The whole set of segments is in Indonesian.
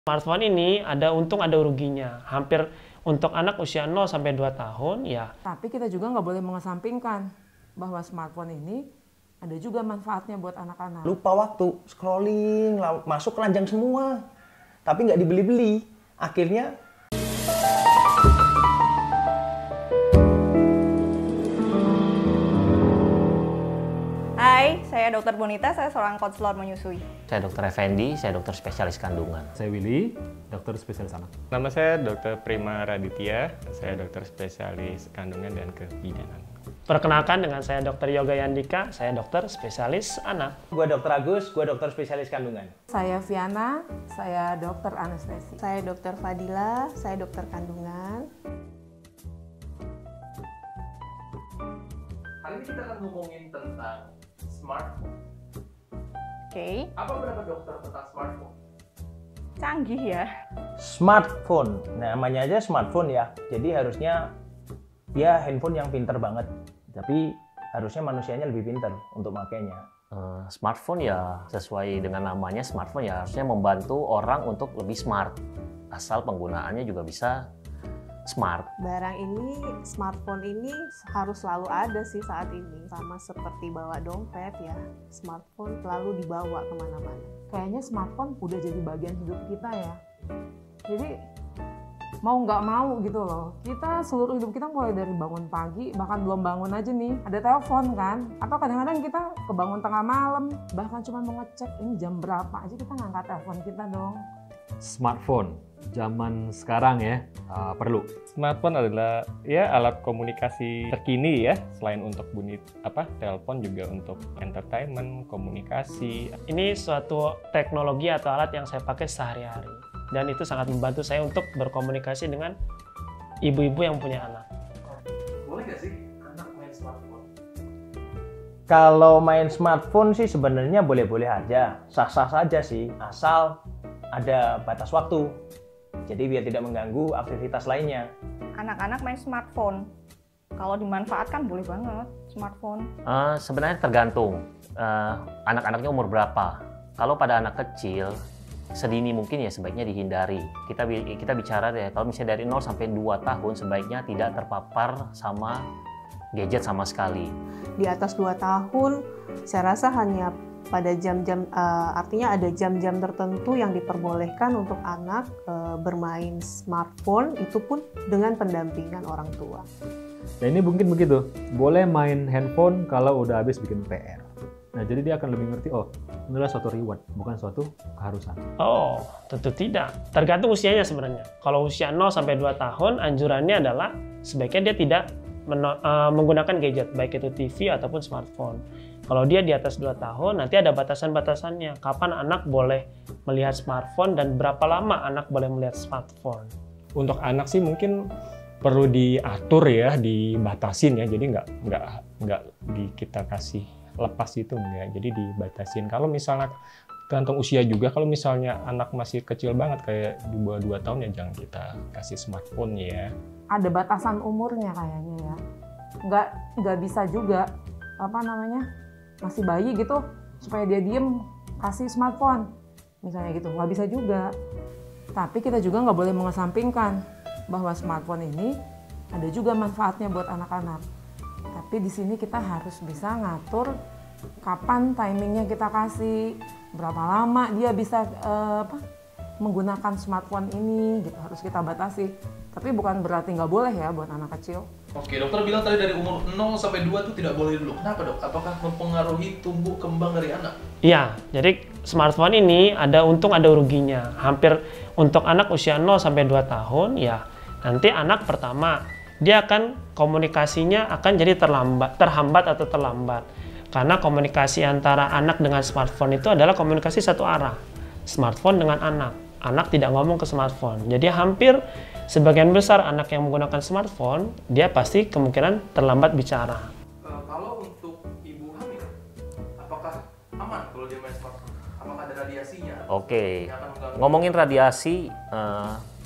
Smartphone ini ada untung ada ruginya. Hampir untuk anak usia 0 sampai 2 tahun ya. Tapi kita juga nggak boleh mengesampingkan bahwa smartphone ini ada juga manfaatnya buat anak-anak. Lupa waktu, scrolling, masuk keranjang semua. Tapi nggak dibeli-beli. Akhirnya Hai, saya Dr. Bonita, saya seorang konselor menyusui. Saya Dr. Effendi, saya dokter spesialis kandungan. Saya Willy, dokter spesialis anak. Nama saya Dr. Prima Raditya, saya dokter spesialis kandungan dan kebidanan. Perkenalkan dengan saya Dr. Yoga Yandika, saya dokter spesialis anak. gue Dr. Agus, gue dokter spesialis kandungan. Saya Viana, saya dokter anestesi. Saya Dr. Fadila, saya dokter kandungan. Hari ini kita akan ngomongin tentang smartphone. Oke, Apa pendapat dokter tentang smartphone? canggih ya. Smartphone, namanya aja smartphone ya. Jadi harusnya dia handphone yang pinter banget. Tapi harusnya manusianya lebih pinter untuk makainya. Smartphone ya sesuai dengan namanya smartphone ya harusnya membantu orang untuk lebih smart. Asal penggunaannya juga bisa smart. Barang ini, smartphone ini harus selalu ada sih saat ini. Sama seperti bawa dompet ya, smartphone selalu dibawa kemana-mana. Kayaknya smartphone udah jadi bagian hidup kita ya. Jadi mau nggak mau gitu loh. Kita seluruh hidup kita mulai dari bangun pagi, bahkan belum bangun aja nih, ada telepon kan. Atau kadang-kadang kita kebangun tengah malam, bahkan cuma mau ngecek ini jam berapa aja kita ngangkat telepon kita dong. Smartphone, zaman sekarang ya, perlu. Smartphone adalah ya alat komunikasi terkini ya, selain untuk telepon juga untuk entertainment, komunikasi. Ini suatu teknologi atau alat yang saya pakai sehari-hari. Dan itu sangat membantu saya untuk berkomunikasi dengan ibu-ibu yang punya anak. Boleh nggak sih anak main smartphone? Kalau main smartphone sih sebenarnya boleh-boleh aja. Sah-sah saja sih, asal ada batas waktu. Jadi biar tidak mengganggu aktivitas lainnya. Anak-anak main smartphone. Kalau dimanfaatkan boleh banget smartphone. Sebenarnya tergantung anak-anaknya umur berapa. Kalau pada anak kecil, sedini mungkin ya sebaiknya dihindari. Kita bicara deh, kalau misalnya dari 0 sampai 2 tahun sebaiknya tidak terpapar sama gadget sama sekali. Di atas 2 tahun, saya rasa hanya pada jam-jam, artinya ada jam-jam tertentu yang diperbolehkan untuk anak bermain smartphone, itu pun dengan pendampingan orang tua. Nah ini mungkin begitu, boleh main handphone kalau udah habis bikin PR. Nah jadi dia akan lebih ngerti, oh ini adalah suatu reward, bukan suatu keharusan. Oh, tentu tidak. Tergantung usianya sebenarnya. Kalau usia 0 sampai 2 tahun, anjurannya adalah sebaiknya dia tidak menggunakan gadget, baik itu TV ataupun smartphone. Kalau dia di atas 2 tahun, nanti ada batasan-batasannya. Kapan anak boleh melihat smartphone dan berapa lama anak boleh melihat smartphone. Untuk anak sih mungkin perlu diatur ya, dibatasin ya. Jadi nggak kita kasih lepas itu enggak. Jadi dibatasin. Kalau misalnya tergantung usia juga, kalau misalnya anak masih kecil banget kayak di bawah 2 tahun ya jangan kita kasih smartphone ya. Ada batasan umurnya kayaknya ya. Nggak bisa juga, masih bayi gitu, supaya dia diem, kasih smartphone. Misalnya gitu, nggak bisa juga. Tapi kita juga nggak boleh mengesampingkan bahwa smartphone ini ada juga manfaatnya buat anak-anak. Tapi di sini kita harus bisa ngatur kapan timingnya kita kasih, berapa lama dia bisa menggunakan smartphone ini, gitu harus kita batasi. Tapi bukan berarti nggak boleh ya buat anak kecil. Oke, dokter bilang tadi dari umur 0 sampai 2 itu tidak boleh dulu. Kenapa dok? Apakah mempengaruhi tumbuh kembang dari anak? Iya, jadi smartphone ini ada untung ada ruginya. Hampir untuk anak usia 0 sampai 2 tahun ya, nanti anak pertama dia akan komunikasinya akan jadi terhambat atau terlambat. Karena komunikasi antara anak dengan smartphone itu adalah komunikasi satu arah. Smartphone dengan anak. Anak tidak ngomong ke smartphone. Jadi hampir sebagian besar anak yang menggunakan smartphone, dia pasti kemungkinan terlambat bicara. Kalau untuk ibu hamil, apakah aman kalau dia main smartphone? Apakah ada radiasinya? Oke, Yang akan mengganggu? ngomongin radiasi,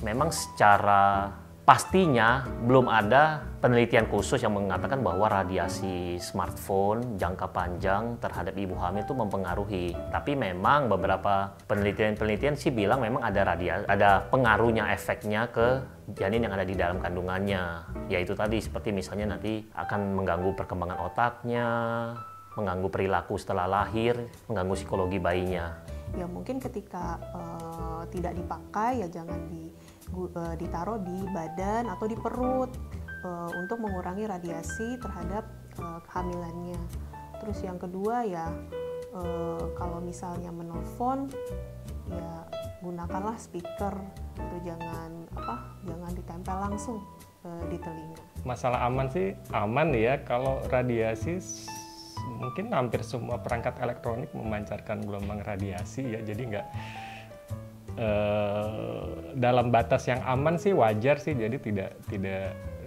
memang secara pastinya belum ada penelitian khusus yang mengatakan bahwa radiasi smartphone jangka panjang terhadap ibu hamil itu mempengaruhi. Tapi memang beberapa penelitian sih bilang memang ada pengaruhnya, efeknya ke janin yang ada di dalam kandungannya. Yaitu tadi seperti misalnya nanti akan mengganggu perkembangan otaknya, mengganggu perilaku setelah lahir, mengganggu psikologi bayinya. Ya mungkin ketika tidak dipakai ya jangan ditaruh di badan atau di perut untuk mengurangi radiasi terhadap kehamilannya. Terus yang kedua ya kalau misalnya menelpon ya gunakanlah speaker itu jangan ditempel langsung di telinga. Masalah aman sih aman ya, kalau radiasi mungkin hampir semua perangkat elektronik memancarkan gelombang radiasi ya, jadi nggak dalam batas yang aman sih wajar sih, jadi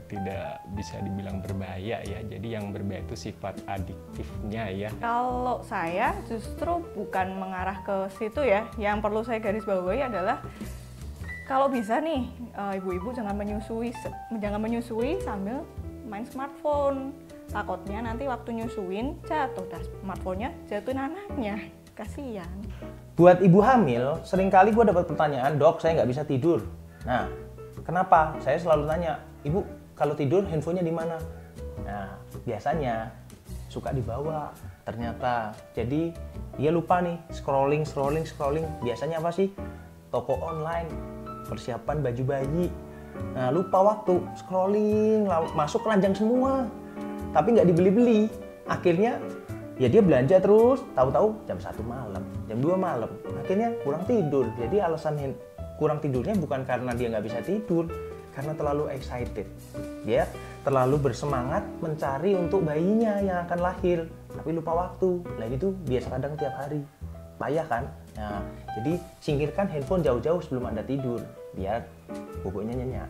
tidak bisa dibilang berbahaya ya. Jadi yang berbahaya itu sifat adiktifnya ya. Kalau saya justru bukan mengarah ke situ ya. Yang perlu saya garis bawahi adalah kalau bisa nih ibu-ibu jangan menyusui sambil main smartphone. Takutnya nanti waktu nyusuin jatuh smartphone-nya, jatuhin anaknya. Kasihan. Buat ibu hamil, seringkali gue dapat pertanyaan, dok saya nggak bisa tidur. Nah, kenapa? Saya selalu tanya, ibu kalau tidur handphonenya di mana? Nah, biasanya suka dibawa ternyata. Jadi dia lupa nih, scrolling. Biasanya apa sih? Toko online, persiapan baju bayi. Nah, lupa waktu, scrolling, masuk keranjang semua. Tapi nggak dibeli-beli. Akhirnya ya dia belanja terus, tahu-tahu jam 1 malam, jam 2 malam. Akhirnya kurang tidur. Jadi alasan kurang tidurnya bukan karena dia nggak bisa tidur, karena terlalu excited. Dia terlalu bersemangat mencari untuk bayinya yang akan lahir, tapi lupa waktu. Nah itu biasa kadang tiap hari. Payah kan? Nah, jadi singkirkan handphone jauh-jauh sebelum Anda tidur, biar boboknya nyenyak.